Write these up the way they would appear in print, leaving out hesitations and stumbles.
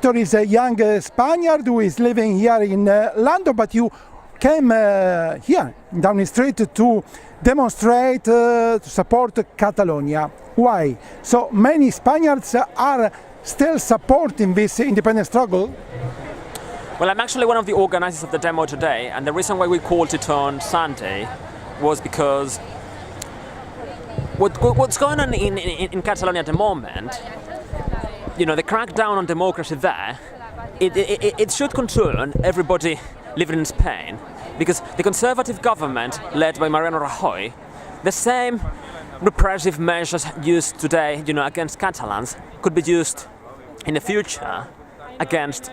Héctor is a young Spaniard who is living here in London, but you came here down the street to demonstrate to support Catalonia. Why? So many Spaniards are still supporting this independence struggle? Well, I'm actually one of the organizers of the demo today, and the reason why we called it on Sunday was because what's going on in Catalonia at the moment, you know, the crackdown on democracy there, it should concern everybody living in Spain, because the conservative government led by Rajoy, the same repressive measures used today, you know, against Catalans could be used in the future against,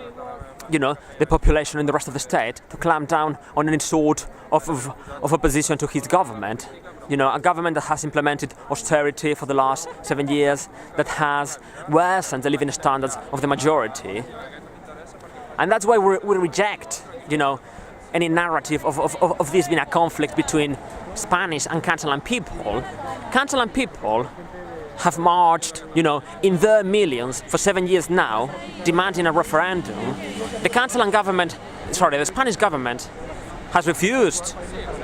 you know, the population in the rest of the state to clamp down on any sort of opposition to his government. You know, a government that has implemented austerity for the last 7 years, that has worsened the living standards of the majority. And that's why we reject, you know, any narrative of this being a conflict between Spanish and Catalan people. Catalan people have marched, you know, in their millions for 7 years now, demanding a referendum. The Spanish government has refused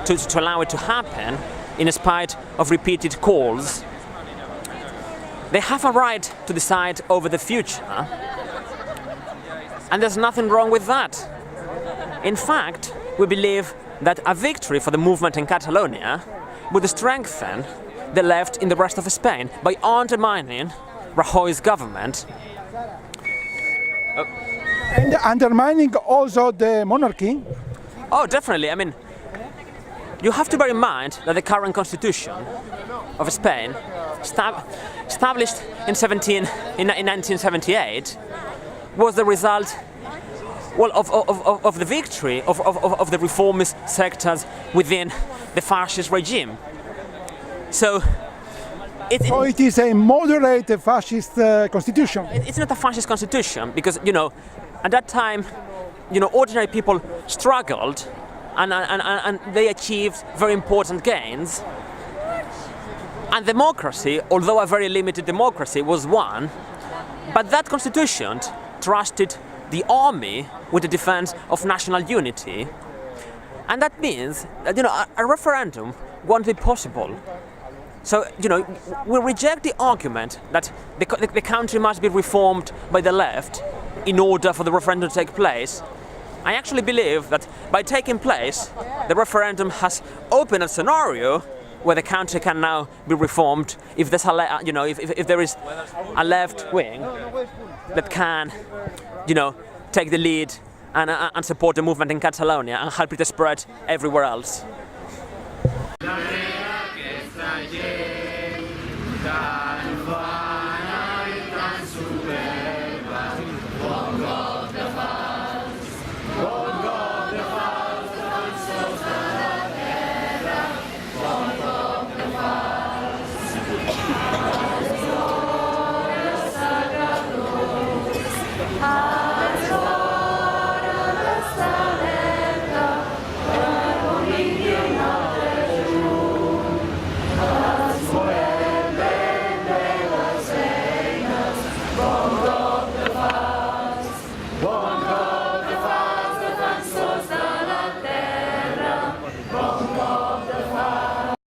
to allow it to happen, in spite of repeated calls. They have a right to decide over the future, and there's nothing wrong with that. In fact, we believe that a victory for the movement in Catalonia would strengthen the left in the rest of Spain by undermining Rajoy's government. And undermining also the monarchy? Oh, definitely. I mean, you have to bear in mind that the current constitution of Spain, established in 1978, was the result, well, of the victory of the reformist sectors within the fascist regime. So it is a moderate fascist constitution. It's not a fascist constitution because, you know, at that time, you know, ordinary people struggled and they achieved very important gains. And democracy, although a very limited democracy, was won. But that constitution trusted the army with the defense of national unity. And that means that, you know, a referendum won't be possible. So, you know, we reject the argument that the country must be reformed by the left in order for the referendum to take place. I actually believe that by taking place, the referendum has opened a scenario where the country can now be reformed if there's if there is a left wing that can, you know, take the lead and support the movement in Catalonia and help it to spread everywhere else.